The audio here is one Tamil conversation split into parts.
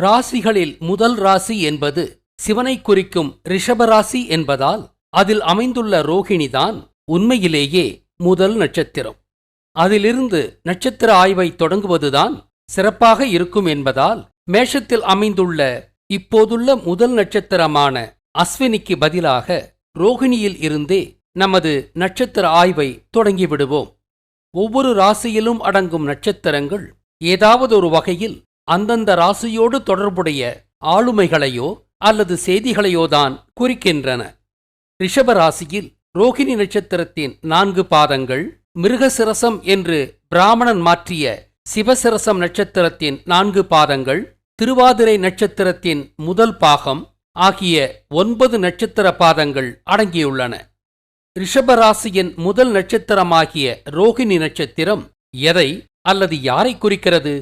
ராசிகளில் முதல் ராசி என்பது சிவனை குறிக்கும் ரிஷபராசி என்பதால் அதில் அமைந்துள்ள ரோகிணிதான் உண்மையிலேயே முதல் நட்சத்திரம். அதிலிருந்து நட்சத்திர ஆய்வை தொடங்குவதுதான் சிறப்பாக இருக்கும் என்பதால் மேஷத்தில் அமைந்துள்ள இப்போதுள்ள முதல் நட்சத்திரமான அஸ்வினிக்கு பதிலாக ரோகிணியில் இருந்தே நமது நட்சத்திர ஆய்வை தொடங்கிவிடுவோம். ஒவ்வொரு ராசியிலும் அடங்கும் நட்சத்திரங்கள் ஏதாவது ஒரு வகையில் அந்தந்த ராசியோடு தொடர்புடைய ஆளுமைகளையோ அல்லது செய்திகளையோதான் குறிக்கின்றன. ரிஷபராசியில் ரோகிணி நட்சத்திரத்தின் 4 பாதங்கள், மிருகசிரசம் என்று பிராமணன் மாற்றிய சிவசிரசம் நட்சத்திரத்தின் 4 பாதங்கள், திருவாதிரை நட்சத்திரத்தின் முதல் பாகம் ஆகிய 9 நட்சத்திர பாதங்கள் அடங்கியுள்ளன. ரிஷபராசியின் முதல் நட்சத்திரமாகிய ரோகிணி நட்சத்திரம் எதை அல்லது யாரை குறிக்கிறது?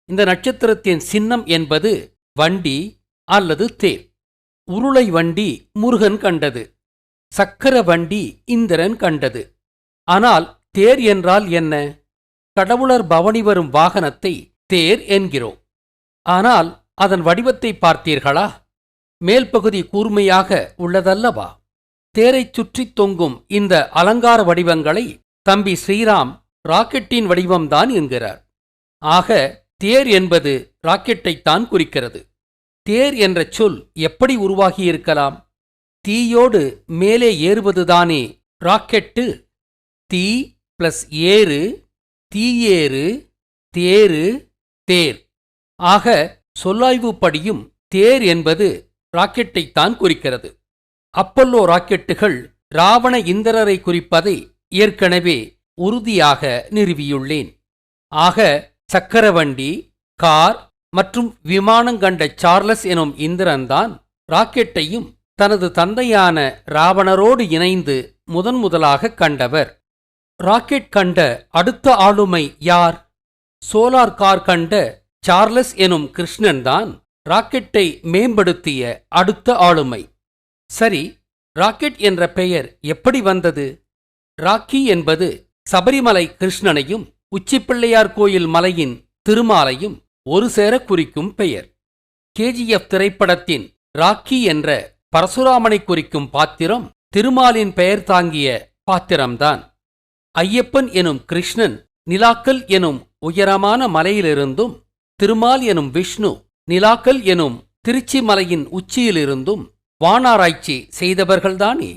இந்த நட்சத்திரத்தின் சின்னம் என்பது வண்டி அல்லது தேர். உருளை வண்டி முருகன் கண்டது, சக்கர வண்டி இந்திரன் கண்டது. ஆனால் தேர் என்றால் என்ன? கடவுளர் பவனி வரும் வாகனத்தை தேர் என்கிறோம். ஆனால் அதன் வடிவத்தை பார்த்தீர்களா? மேல் பகுதி கூர்மையாக உள்ளதல்லவா? தேரைச் சுற்றித் தொங்கும் இந்த அலங்கார வடிவங்களை தம்பி ஸ்ரீராம் ராக்கெட்டின் வடிவம்தான் என்கிறார். ஆக தேர் என்பது ராக்கெட்டைத்தான் குறிக்கிறது. தேர் என்ற சொல் எப்படி உருவாகியிருக்கலாம்? தீயோடு மேலே ஏறுவதுதானே ராக்கெட்டு. தீ பிளஸ் ஏறு, தீயேறு, தேரு, தேர். ஆக சொல்லாய்வுப்படியும் தேர் என்பது ராக்கெட்டைத்தான் குறிக்கிறது. அப்பல்லோ ராக்கெட்டுகள் ராவண இந்திரரை குறிப்பதை ஏற்கனவே உறுதியாக நிறுவியுள்ளேன். ஆக சக்கரவண்டி, கார் மற்றும் விமானம் கண்ட சார்லஸ் எனும் இந்திரன்தான் ராக்கெட்டையும் தனது தந்தையான ராவணரோடு இணைந்து முதலாக கண்டவர். ராக்கெட் கண்ட அடுத்த ஆளுமை யார்? சோலார் கார் கண்ட சார்லஸ் எனும் கிருஷ்ணன்தான் ராக்கெட்டை மேம்படுத்திய அடுத்த ஆளுமை. சரி, ராக்கெட் என்ற பெயர் எப்படி வந்தது? ராக்கி என்பது சபரிமலை கிருஷ்ணனையும் உச்சிப்பிள்ளையார் கோயில் மலையின் திருமாலையும் ஒரு சேர குறிக்கும் பெயர். கேஜிஎஃப் திரைப்படத்தின் ராக்கி என்ற பரசுராமனை குறிக்கும் பாத்திரம் திருமாலின் பெயர் தாங்கிய பாத்திரம்தான். ஐயப்பன் எனும் கிருஷ்ணன் நிலாக்கல் எனும் உயரமான மலையிலிருந்தும், திருமால் எனும் விஷ்ணு நிலாக்கல் எனும் திருச்சி மலையின் உச்சியிலிருந்தும் வானாராய்ச்சி செய்தவர்கள்தானே.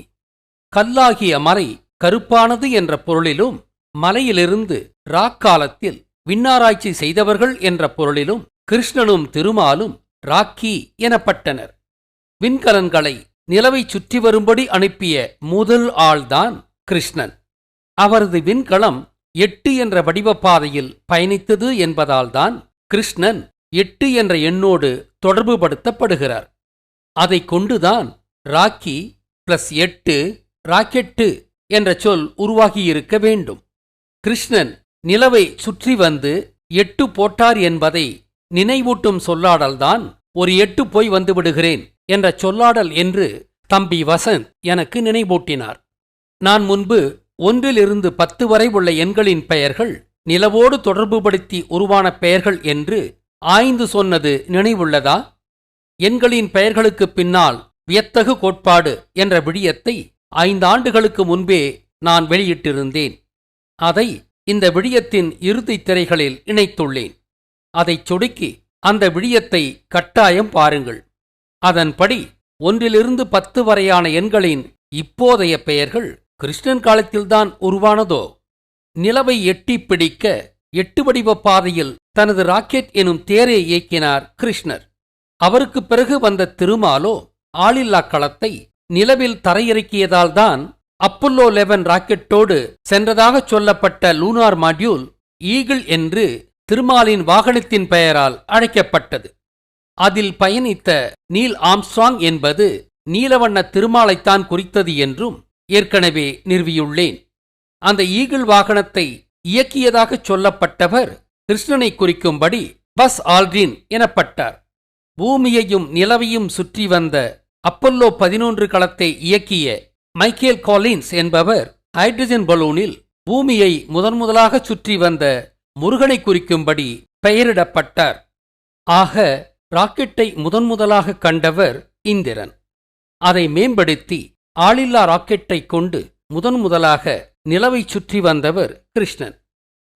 கல்லாகிய மலை கருப்பானது என்ற பொருளிலும், மலையிலிருந்து ராக்காலத்தில் விண்ணாராய்ச்சி செய்தவர்கள் என்ற பொருளிலும் கிருஷ்ணனும் திருமாலும் ராக்கி எனப்பட்டனர். விண்கலன்களை நிலவை சுற்றி வரும்படி அனுப்பிய முதல் ஆள்தான் கிருஷ்ணன். அவரது விண்கலம் 8 என்ற வடிவப்பாதையில் பயணித்தது என்பதால்தான் கிருஷ்ணன் 8 என்ற எண்ணோடு தொடர்புபடுத்தப்படுகிறார். அதைக் கொண்டுதான் ராக்கி பிளஸ் 8 ராக்கெட்டு என்ற சொல் உருவாகியிருக்க வேண்டும். கிருஷ்ணன் நிலவை சுற்றி வந்து 8 போட்டார் என்பதை நினைவூட்டும் சொல்லாடல்தான் ஒரு 8 போய் வந்து விடுகிறேன் என்ற சொல்லாடல் என்று தம்பி வசந்த் எனக்கு நினைவூட்டினார். நான் முன்பு 1 to 10 வரை உள்ள எண்களின் பெயர்கள் நிலவோடு தொடர்புபடுத்தி உருவான பெயர்கள் என்று ஆய்ந்து சொன்னது நினைவுள்ளதா? எண்களின் பெயர்களுக்கு பின்னால் வியத்தகு கோட்பாடு என்ற விடியத்தை 5 ஆண்டுகளுக்கு முன்பே நான் வெளியிட்டிருந்தேன். அதை இந்த விடியத்தின் இறுதித் திரைகளில் இணைத்துள்ளேன். அதைச் சொடுக்கி அந்த விடியத்தை கட்டாயம் பாருங்கள். அதன்படி 1 to 10 வரையான எண்களின் இப்போதைய பெயர்கள் கிருஷ்ணன் காலத்தில்தான் உருவானதோ? நிலவை எட்டிப் பிடிக்க 8 வடிவ பாதையில் தனது ராக்கெட் எனும் தேரை இயக்கினார் கிருஷ்ணர். அவருக்கு பிறகு வந்த திருமாலோ ஆளில்லா களத்தை நிலவில் தரையிறக்கியதால்தான் அப்பல்லோ 11 ராக்கெட்டோடு சென்றதாகச் சொல்லப்பட்ட லூனார் மாட்யூல் ஈகிள் என்று திருமாலின் வாகனத்தின் பெயரால் அழைக்கப்பட்டது. அதில் பயணித்த நீல் ஆம்ஸ்ட்ராங் என்பது நீலவண்ண திருமாலைத்தான் குறித்தது என்றும் ஏற்கனவே நிறுவியுள்ளேன். அந்த ஈகிள் வாகனத்தை இயக்கியதாகச் சொல்லப்பட்டவர் கிருஷ்ணனை குறிக்கும்படி பஸ் ஆல்ட்ரின் எனப்பட்டார். பூமியையும் நிலவையும் சுற்றி வந்த அப்பல்லோ 11 களத்தை இயக்கிய மைக்கேல் காலின்ஸ் என்பவர் ஹைட்ரஜன் பலூனில் பூமியை முதன்முதலாக சுற்றி வந்த முருகனை குறிக்கும்படி பெயரிடப்பட்டார். ஆக ராக்கெட்டை முதன்முதலாக கண்டவர் இந்திரன். அதை மேம்படுத்தி ஆளில்லா ராக்கெட்டை கொண்டு முதன்முதலாக நிலவை சுற்றி வந்தவர் கிருஷ்ணன்.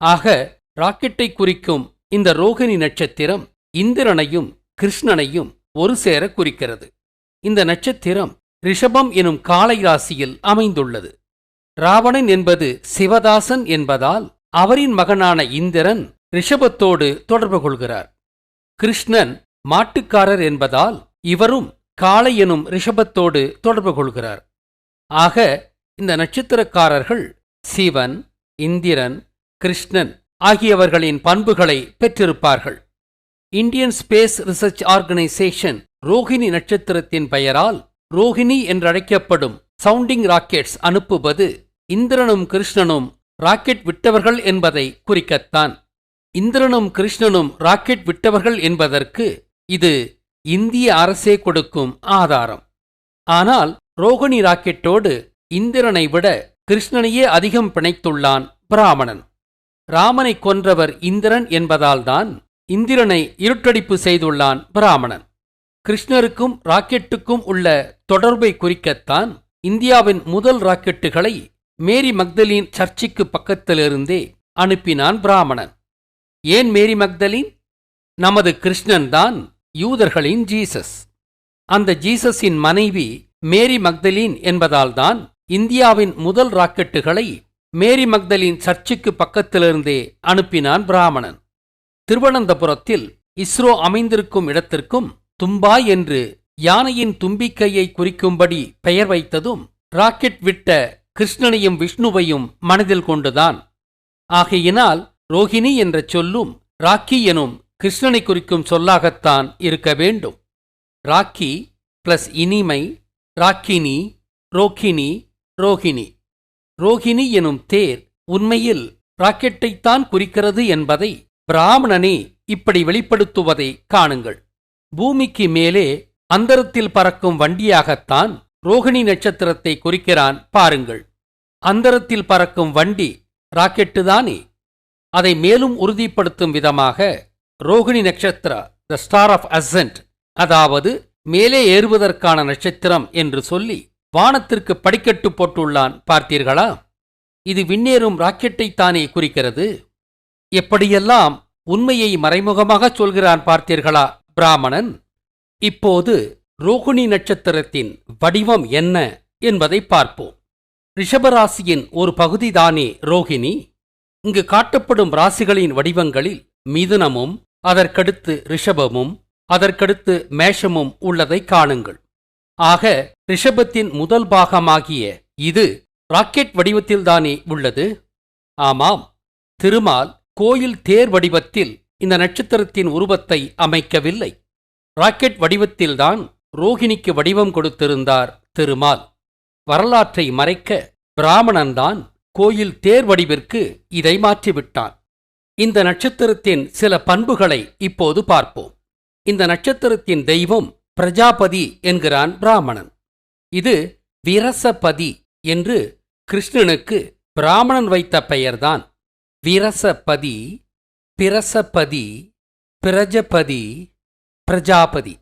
ஆக ராக்கெட்டை குறிக்கும் இந்த ரோகிணி நட்சத்திரம் இந்திரனையும் கிருஷ்ணனையும் ஒரு சேர குறிக்கிறது. இந்த நட்சத்திரம் ரிஷபம் எனும் காளை ராசியில் அமைந்துள்ளது. ராவணன் என்பது சிவதாசன் என்பதால் அவரின் மகனான இந்திரன் ரிஷபத்தோடு தொடர்பு கொள்கிறார். கிருஷ்ணன் மாட்டுக்காரர் என்பதால் இவரும் காளை எனும் ரிஷபத்தோடு தொடர்பு கொள்கிறார். ஆக இந்த நட்சத்திரக்காரர்கள் சிவன், இந்திரன், கிருஷ்ணன் ஆகியவர்களின் பண்புகளை பெற்றிருப்பார்கள். Indian space research organisation Rohini நட்சத்திரத்தின் பெயரால் ரோகிணி என்றழைக்கப்படும் சவுண்டிங் ராக்கெட்ஸ் அனுப்புவது இந்திரனும் கிருஷ்ணனும் ராக்கெட் விட்டவர்கள் என்பதை குறிக்கத்தான். இந்திரனும் கிருஷ்ணனும் ராக்கெட் விட்டவர்கள் என்பதற்கு இது இந்திய அரசே கொடுக்கும் ஆதாரம். ஆனால் ரோகிணி ராக்கெட்டோடு இந்திரனை விட கிருஷ்ணனையே அதிகம் பிணைத்துள்ளான் பிராமணன். ராமனை கொன்றவர் இந்திரன் என்பதால்தான் இந்திரனை இருட்டடிப்பு செய்துள்ளான் பிராமணன். கிருஷ்ணருக்கும் ராக்கெட்டுக்கும் உள்ள தொடர்பை குறிக்கத்தான் இந்தியாவின் முதல் ராக்கெட்டுகளை மேரி மக்தலீன் சர்ச்சுக்கு பக்கத்திலிருந்தே அனுப்பினான் பிராமணன். ஏன் மேரி மக்தலீன்? நமது கிருஷ்ணன்தான் யூதர்களின் ஜீசஸ். அந்த ஜீசஸின் மனைவி மேரி மக்தலீன் என்பதால்தான் இந்தியாவின் முதல் ராக்கெட்டுகளை மேரி மக்தலீன் சர்ச்சுக்கு பக்கத்திலிருந்தே அனுப்பினான் பிராமணன். திருவனந்தபுரத்தில் இஸ்ரோ அமைந்திருக்கும் இடத்திற்கும் தும்பாய் என்று யானையின் தும்பிக்கையை குறிக்கும்படி பெயர் வைத்ததும் ராக்கெட் விட்ட கிருஷ்ணனையும் விஷ்ணுவையும் மனதில் கொண்டுதான். ஆகையினால் ரோகிணி என்ற சொல்லும் ராக்கி எனும் கிருஷ்ணனை குறிக்கும் சொல்லாகத்தான் இருக்க வேண்டும். ராக்கி பிளஸ் இனிமை, ராக்கினி, ரோகிணி, ரோகிணி. ரோகிணி எனும் தேர் உண்மையில் ராக்கெட்டைத்தான் குறிக்கிறது என்பதை பிராமணனே இப்படி வெளிப்படுத்துவதை காணுங்கள். பூமிக்கு மேலே அந்தரத்தில் பறக்கும் வண்டியாகத்தான் ரோகிணி நட்சத்திரத்தை குறிக்கிறான் பாருங்கள். அந்தரத்தில் பறக்கும் வண்டி ராக்கெட்டுதானே. அதை மேலும் உறுதிப்படுத்தும் விதமாக ரோகிணி நட்சத்திரா த ஸ்டார் ஆஃப் அசென்ட், அதாவது மேலே ஏறுவதற்கான நட்சத்திரம் என்று சொல்லி வானத்திற்கு படிக்கட்டு போட்டுள்ளான் பார்த்தீர்களா? இது விண்ணேறும் ராக்கெட்டைத்தானே குறிக்கிறது. எப்படியெல்லாம் உண்மையை மறைமுகமாகச் சொல்கிறான் பார்த்தீர்களா பிராமணன்? இப்போது ரோகிணி நட்சத்திரத்தின் வடிவம் என்ன என்பதை பார்ப்போம். ரிஷபராசியின் ஒரு பகுதிதானே ரோகிணி. இங்கு காட்டப்படும் ராசிகளின் வடிவங்களில் மிதுனமும் அதற்கடுத்து ரிஷபமும் அதற்கடுத்து மேஷமும் உள்ளதை காணுங்கள். ஆக ரிஷபத்தின் முதல் பாகமாகிய இது ராக்கெட் வடிவத்தில்தானே உள்ளது. ஆமாம், திருமால் கோயில் தேர் வடிவத்தில் இந்த நட்சத்திரத்தின் உருவத்தை அமைக்கவில்லை. ராக்கெட் வடிவத்தில்தான் ரோகிணிக்கு வடிவம் கொடுத்திருந்தார் திருமால். வரலாற்றை மறைக்க பிராமணன்தான் கோயில் தேர் வடிவிற்கு இதை மாற்றிவிட்டான். இந்த நட்சத்திரத்தின் சில பண்புகளை இப்போது பார்ப்போம். இந்த நட்சத்திரத்தின் தெய்வம் பிரஜாபதி என்கிறான் பிராமணன். இது விரசபதி என்று கிருஷ்ணனுக்கு பிராமணன் வைத்த பெயர்தான். விரசபதி, பிரசபதி, பிரஜபதி, பிரஜாபதி.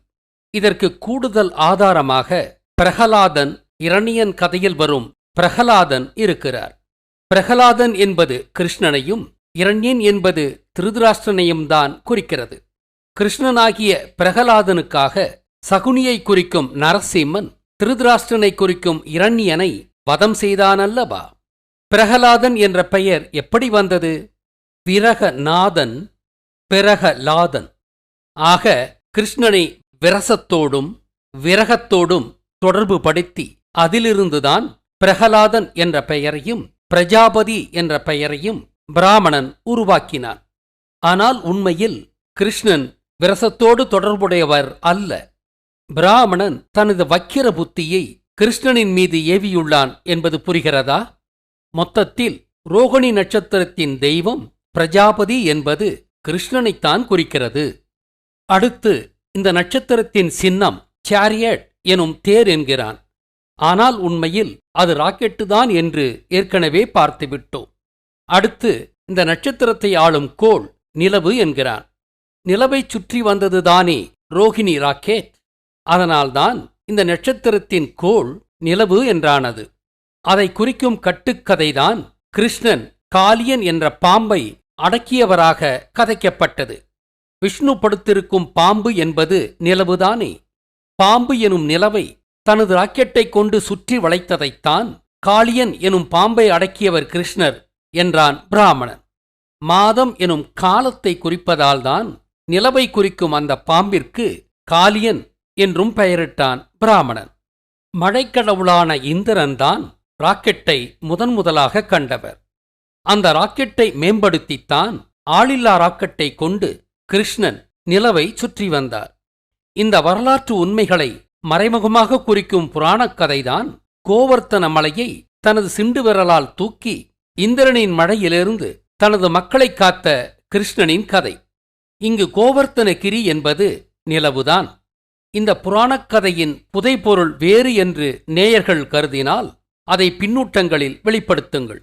இதற்கு கூடுதல் ஆதாரமாக பிரகலாதன் இரணியன் கதையில் வரும் பிரகலாதன் இருக்கிறார். பிரகலாதன் என்பது கிருஷ்ணனையும் இரண்யன் என்பது திருதராஷ்டிரனையும் தான் குறிக்கிறது. கிருஷ்ணனாகிய பிரகலாதனுக்காக சகுனியை குறிக்கும் நரசிம்மன் திருதராஷ்டிரனை குறிக்கும் இரண்யனை வதம் செய்தானல்லவா? பிரகலாதன் என்ற பெயர் எப்படி வந்தது? பிரகநாதன், பிரகலாதன். ஆக கிருஷ்ணனை விரசத்தோடும் விரகத்தோடும் தொடர்பு படுத்தி அதிலிருந்துதான் பிரகலாதன் என்ற பெயரையும் பிரஜாபதி என்ற பெயரையும் பிராமணன் உருவாக்கினான். ஆனால் உண்மையில் கிருஷ்ணன் விரசத்தோடு தொடர்புடையவர் அல்ல. பிராமணன் தனது வக்கிர புத்தியை கிருஷ்ணனின் மீது ஏவியுள்ளான் என்பது புரிகிறதா? மொத்தத்தில் ரோகிணி நட்சத்திரத்தின் தெய்வம் பிரஜாபதி என்பது கிருஷ்ணனைத்தான் குறிக்கிறது. அடுத்து இந்த நட்சத்திரத்தின் சின்னம் சேரியட் எனும் தேர் என்கிறான். ஆனால் உண்மையில் அது ராக்கெட்டு தான் என்று ஏற்கனவே பார்த்துவிட்டோம். அடுத்து இந்த நட்சத்திரத்தை ஆளும் கோள் நிலவு என்கிறான். நிலவைச் சுற்றி வந்ததுதானே ரோஹிணி ராக்கெட். அதனால்தான் இந்த நட்சத்திரத்தின் கோள் நிலவு என்றானது. அதை குறிக்கும் கட்டுக்கதைதான் கிருஷ்ணன் காளியன் என்ற பாம்பை அடக்கியவராக கதைக்கப்பட்டது. விஷ்ணு படுத்திருக்கும் பாம்பு என்பது நிலவுதானே. பாம்பு எனும் நிலவை தனது ராக்கெட்டை கொண்டு சுற்றி வளைத்ததைத்தான் காளியன் எனும் பாம்பை அடக்கியவர் கிருஷ்ணர் என்றான் பிராமணன். மாதம் எனும் காலத்தை குறிப்பதால்தான் நிலவை குறிக்கும் அந்த பாம்பிற்கு காளியன் என்றும் பெயரிட்டான் பிராமணன். மழைக்கடவுளான இந்திரன்தான் ராக்கெட்டை முதன்முதலாக கண்டவர். அந்த ராக்கெட்டை மேம்படுத்தித்தான் ஆளில்லா ராக்கெட்டை கொண்டு கிருஷ்ணன் நிலவை சுற்றி வந்தார். இந்த வரலாற்று உண்மைகளை மறைமுகமாக குறிக்கும் புராணக் கதைதான் கோவர்த்தன மலையை தனது சிண்டு விரலால் தூக்கி இந்திரனின் மழையிலிருந்து தனது மக்களை காத்த கிருஷ்ணனின் கதை. இங்கு கோவர்த்தனகிரி என்பது நிலவுதான். இந்த புராணக் கதையின் புதைபொருள் வேறு என்று நேயர்கள் கருதினால் அதை பின்னூட்டங்களில் வெளிப்படுத்துங்கள்.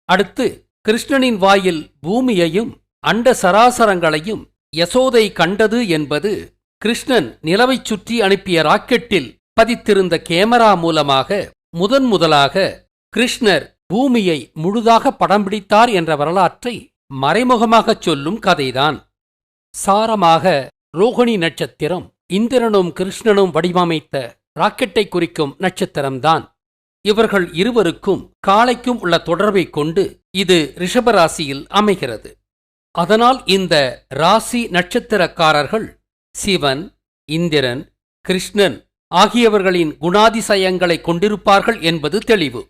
அடுத்து கிருஷ்ணனின் வாயில் பூமியையும் அண்ட சராசரங்களையும் யசோதை கண்டது என்பது கிருஷ்ணன் நிலவைச் சுற்றி அனுப்பிய ராக்கெட்டில் பதித்திருந்த கேமரா மூலமாக முதன்முதலாக கிருஷ்ணர் பூமியை முழுதாக படம் பிடித்தார் என்ற வரலாற்றை மறைமுகமாகச் சொல்லும் கதைதான். சாரமாக ரோகிணி நட்சத்திரம் இந்திரனும் கிருஷ்ணனும் வடிவமைத்த ராக்கெட்டை குறிக்கும் நட்சத்திரம்தான். இவர்கள் இருவருக்கும் காளைக்கும் உள்ள தொடர்பைக் கொண்டு இது ரிஷபராசியில் அமைகிறது. அதனால் இந்த ராசி நட்சத்திரக்காரர்கள் சிவன், இந்திரன், கிருஷ்ணன் ஆகியவர்களின் குணாதிசயங்களை கொண்டிருப்பார்கள் என்பது தெளிவு.